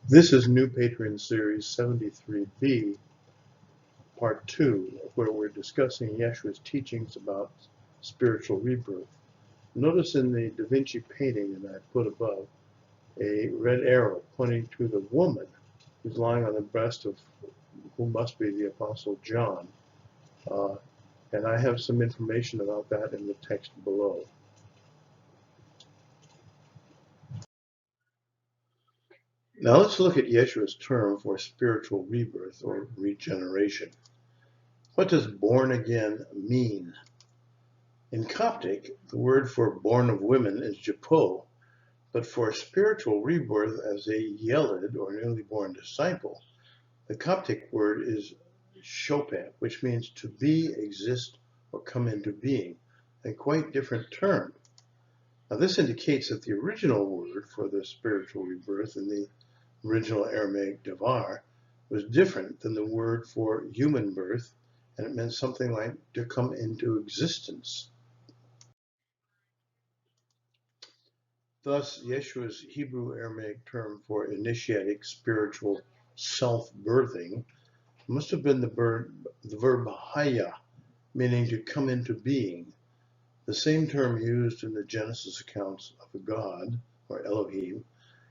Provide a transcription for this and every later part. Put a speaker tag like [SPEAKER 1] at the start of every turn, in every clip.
[SPEAKER 1] This is New Patron Series 73B, Part 2, where we're discussing Yeshua's teachings about spiritual rebirth. Notice in the Da Vinci painting that I put above, a red arrow pointing to the woman who's lying on the breast of who must be the Apostle John. And I have some information about that in the text below. Now let's look at Yeshua's term for spiritual rebirth or regeneration. What does born again mean? In Coptic, the word for born of women is Japo, but for spiritual rebirth as a Yeled or newly born disciple, the Coptic word is Shopet, which means to be, exist, or come into being, a quite different term. Now this indicates that the original word for the spiritual rebirth in the original Aramaic davar was different than the word for human birth, and it meant something like to come into existence. Thus, Yeshua's Hebrew-Aramaic term for initiatic spiritual self-birthing must have been the verb haya, meaning to come into being, the same term used in the Genesis accounts of a god, or Elohim,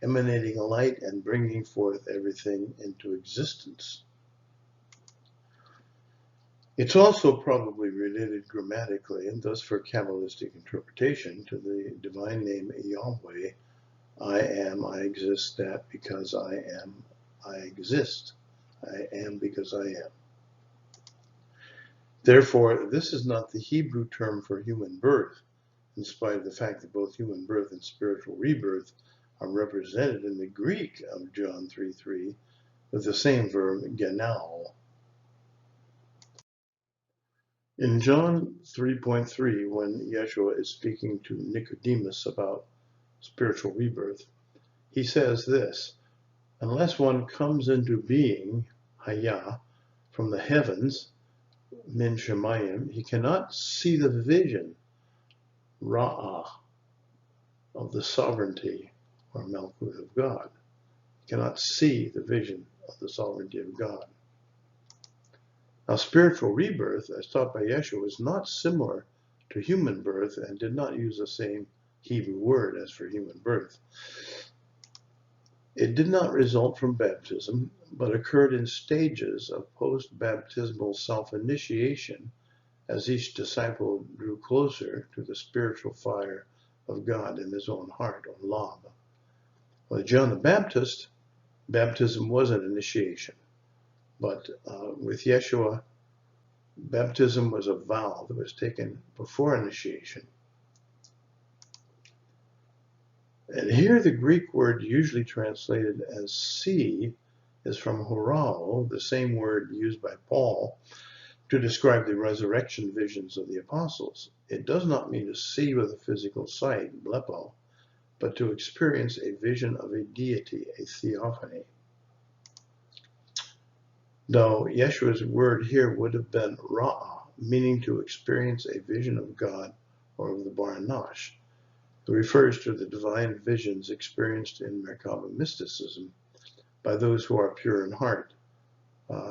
[SPEAKER 1] emanating light and bringing forth everything into existence. It's also probably related grammatically, and thus for Kabbalistic interpretation, to the divine name Yahweh, I am, I exist, that because I am, I exist. I am because I am. Therefore, this is not the Hebrew term for human birth, in spite of the fact that both human birth and spiritual rebirth are represented in the Greek of John 3:3 with the same verb, genao. In John 3:3, when Yeshua is speaking to Nicodemus about spiritual rebirth, he says this, unless one comes into being, haya, from the heavens, min shemayim, he cannot see the vision, ra'ah, of the sovereignty or malchut of God. He cannot see the vision of the sovereignty of God. Now, spiritual rebirth, as taught by Yeshua, is not similar to human birth and did not use the same Hebrew word as for human birth. It did not result from baptism, but occurred in stages of post-baptismal self-initiation as each disciple drew closer to the spiritual fire of God in his own heart, or lab. With John the Baptist, baptism was an initiation. But with Yeshua, baptism was a vow that was taken before initiation. And here the Greek word usually translated as see is from horao, the same word used by Paul to describe the resurrection visions of the apostles. It does not mean to see with a physical sight, blepo, but to experience a vision of a deity, a theophany. Though Yeshua's word here would have been ra'ah, meaning to experience a vision of God or of the Bar Nosh. It refers to the divine visions experienced in MERKABAH mysticism by those who are pure in heart.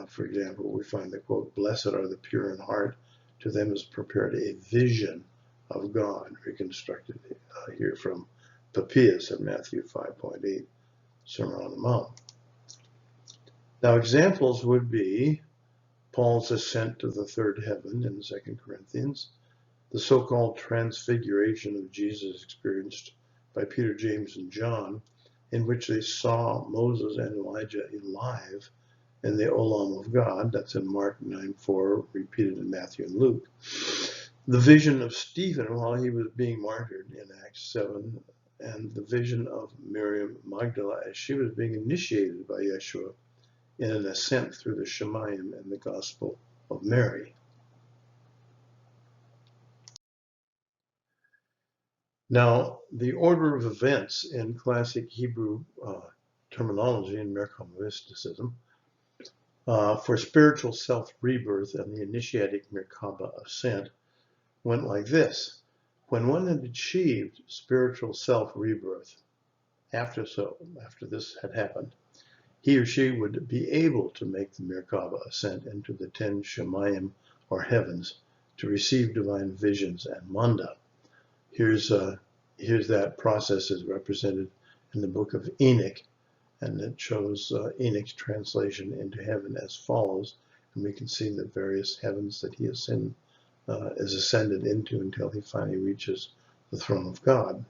[SPEAKER 1] For example, we find the quote, blessed are the pure in heart, to them is prepared a vision of God, reconstructed here from Papias in Matthew 5.8, Sermon on the Mount. Now, examples would be Paul's ascent to the third heaven in 2 Corinthians, the so-called transfiguration of Jesus experienced by Peter, James, and John, in which they saw Moses and Elijah alive in the Olam of God, that's in Mark 9:4, repeated in Matthew and Luke. The vision of Stephen while he was being martyred in Acts 7, and the vision of Miriam Magdala as she was being initiated by Yeshua in an ascent through the Shemayim in the Gospel of Mary. Now, the order of events in classic Hebrew terminology in Merkabah mysticism for spiritual self-rebirth and the initiatic Merkabah ascent went like this. When one had achieved spiritual self-rebirth, after this had happened, he or she would be able to make the MERKABAH ascent into the 10 Shemayim, or heavens, to receive divine visions and manda. Here's that process is represented in the book of Enoch, and it shows Enoch's translation into heaven as follows. And we can see the various heavens that he is ascended into until he finally reaches the throne of God.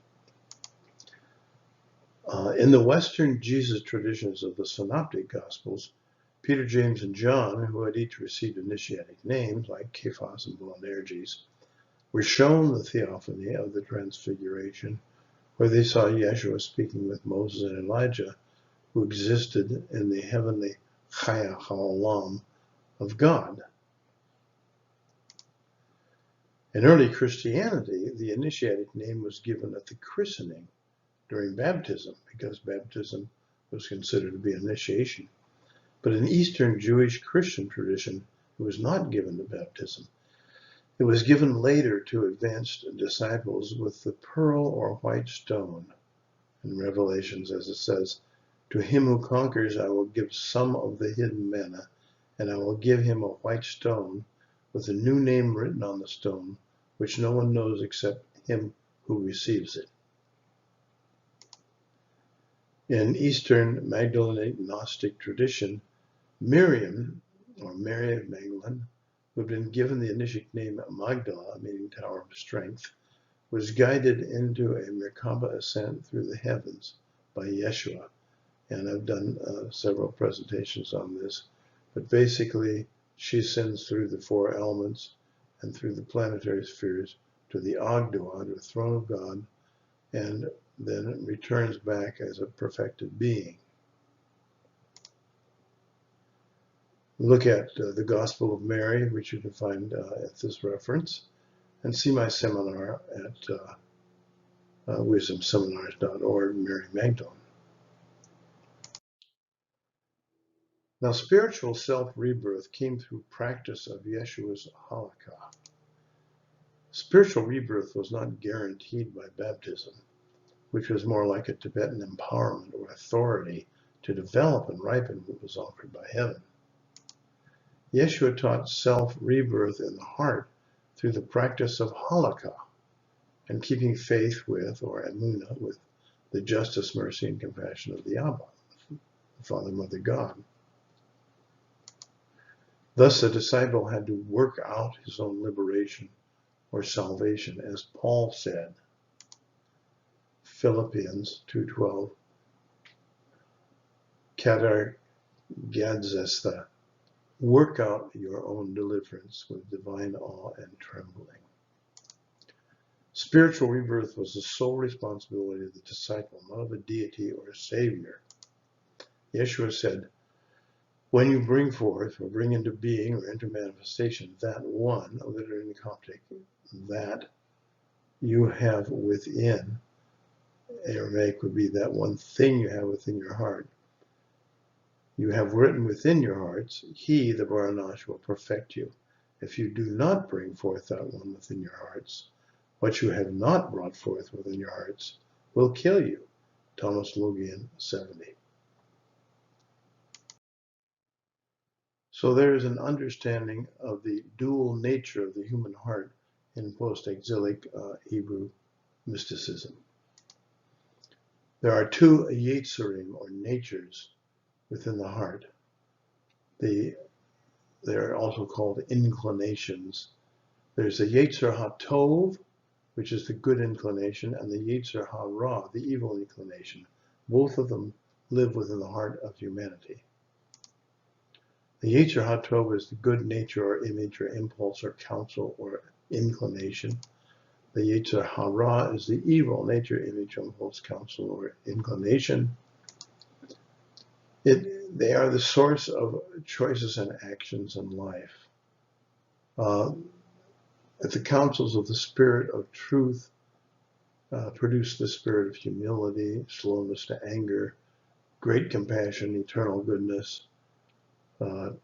[SPEAKER 1] In the Western Jesus traditions of the Synoptic Gospels, Peter, James, and John, who had each received initiatic names like Cephas and Boanerges, were shown the theophany of the Transfiguration, where they saw Yeshua speaking with Moses and Elijah, who existed in the heavenly Chaya Ha'olam of God. In early Christianity, the initiatic name was given at the christening during baptism, because baptism was considered to be initiation. But in Eastern Jewish Christian tradition, it was not given at baptism. It was given later to advanced disciples with the pearl or white stone. In Revelations, as it says, "To him who conquers I will give some of the hidden manna, and I will give him a white stone with a new name written on the stone, which no one knows except him who receives it." In Eastern Magdalenic Gnostic tradition, Miriam, or Mary of Magdalene, who had been given the initiatic name Magdala, meaning Tower of Strength, was guided into a MERKABAH ascent through the heavens by Yeshua. And I've done several presentations on this, but basically she ascends through the 4 elements and through the planetary spheres to the Agduad, or throne of God, and then returns back as a perfected being. Look at the Gospel of Mary, which you can find at this reference, and see my seminar at wisdomseminars.org, Mary Magdalene. Now, spiritual self-rebirth came through practice of Yeshua's HALAKAN. Spiritual rebirth was not guaranteed by baptism, which was more like a Tibetan empowerment or authority to develop and ripen what was offered by heaven. Yeshua taught self-rebirth in the heart through the practice of HALAKAN and keeping faith with, or emunah, with the justice, mercy, and compassion of the Abba, the Father, Mother, God. Thus, the disciple had to work out his own liberation or salvation, as Paul said, Philippians 2:12, Kadar Gadzesta, work out your own deliverance with divine awe and trembling. Spiritual rebirth was the sole responsibility of the disciple, not of a deity or a savior. Yeshua said, when you bring forth, or bring into being, or into manifestation, that one, literally in Coptic, that you have within, Aramaic would be that one thing you have within your heart, you have written within your hearts, he, the Baranash, will perfect you. If you do not bring forth that one within your hearts, what you have not brought forth within your hearts will kill you. Thomas Logian 70. So there is an understanding of the dual nature of the human heart in post-exilic Hebrew mysticism. There are 2 yetzerim, or natures, within the heart. They are also called inclinations. There's the Yetzer HaTov, which is the good inclination, and the Yetzer HaRa, the evil inclination. Both of them live within the heart of humanity. The Yetzer HaTov is the good nature or image or impulse or counsel or inclination. The Yetzer HaRa is the evil nature, image, impulse, counsel, or inclination. They are the source of choices and actions in life. If the counsels of the Spirit of truth produce the spirit of humility, slowness to anger, great compassion, eternal goodness,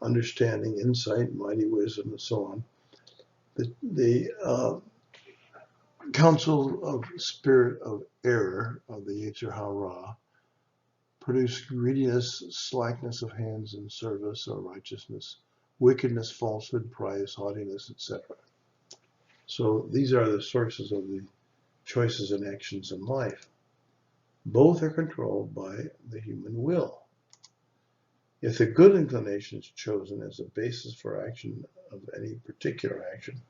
[SPEAKER 1] understanding, insight, mighty wisdom, and so on. The counsel of spirit of error of the Yetzer HaRa produce greediness, slackness of hands in service or righteousness, wickedness, falsehood, pride, haughtiness, etc. So these are the sources of the choices and actions in life. Both are controlled by the human will. If the good inclination is chosen as a basis for action of any particular action,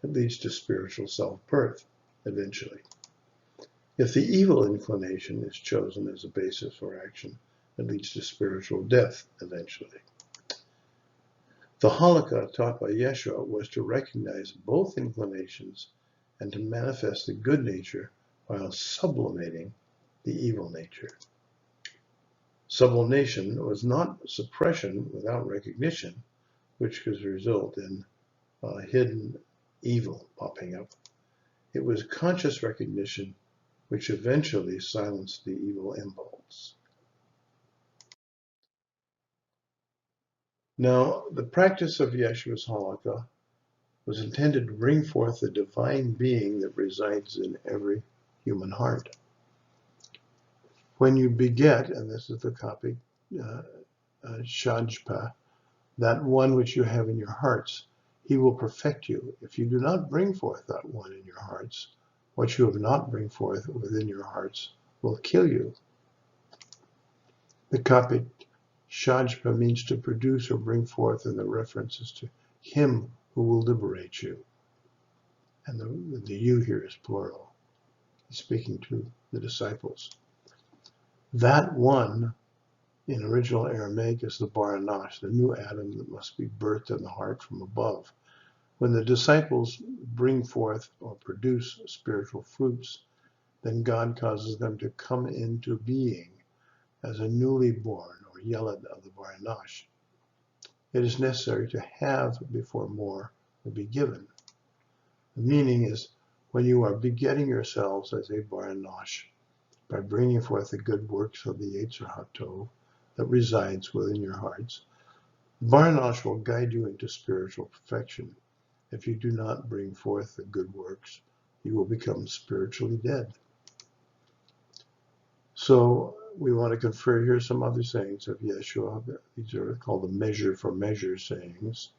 [SPEAKER 1] it leads to spiritual self-birth, eventually. If the evil inclination is chosen as a basis for action, it leads to spiritual death, eventually. The halakha taught by Yeshua was to recognize both inclinations and to manifest the good nature while sublimating the evil nature. Sublimation was not suppression without recognition, which could result in hidden evil popping up. It was conscious recognition which eventually silenced the evil impulse. Now, the practice of Yeshua's halakha was intended to bring forth the divine being that resides in every human heart. When you beget, and this is the copy, Shajpa, that one which you have in your hearts, he will perfect you. If you do not bring forth that one in your hearts, what you have not bring forth within your hearts will kill you. The copy Shajpa means to produce or bring forth, and the reference is to him who will liberate you. And the you here is plural. He's speaking to the disciples. That one in original Aramaic is the Baranash, the new Adam that must be birthed in the heart from above. When the disciples bring forth or produce spiritual fruits, then God causes them to come into being as a newly born or Yelad of the Baranash. It is necessary to have before more will be given. The meaning is when you are begetting yourselves as a Baranash by bringing forth the good works of the Yetzer HaTov that resides within your hearts, Baranash will guide you into spiritual perfection. If you do not bring forth the good works, you will become spiritually dead. So we want to confer here some other sayings of Yeshua. These are called the measure for measure sayings.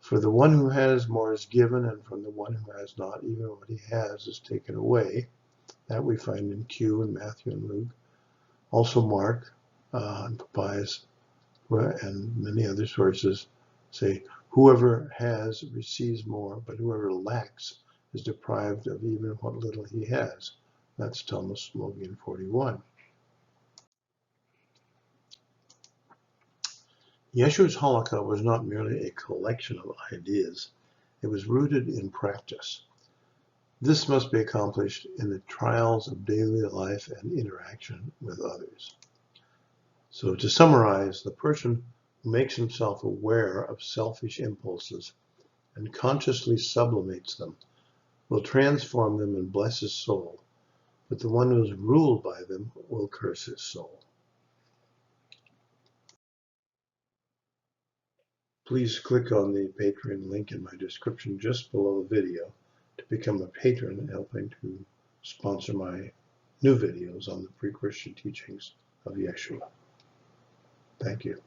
[SPEAKER 1] For the one who has, more is given, and from the one who has not, even what he has is taken away. That we find in Q and Matthew and Luke. Also Mark and Papias and many other sources say, whoever has receives more, but whoever lacks is deprived of even what little he has. That's Talmud Logian 41. Yeshua's halakha was not merely a collection of ideas. It was rooted in practice. This must be accomplished in the trials of daily life and interaction with others. So to summarize, the person who makes himself aware of selfish impulses and consciously sublimates them will transform them and bless his soul, but the one who is ruled by them will curse his soul. Please click on the Patreon link in my description just below the video to become a patron and helping to sponsor my new videos on the pre-Christian teachings of Yeshua. Thank you.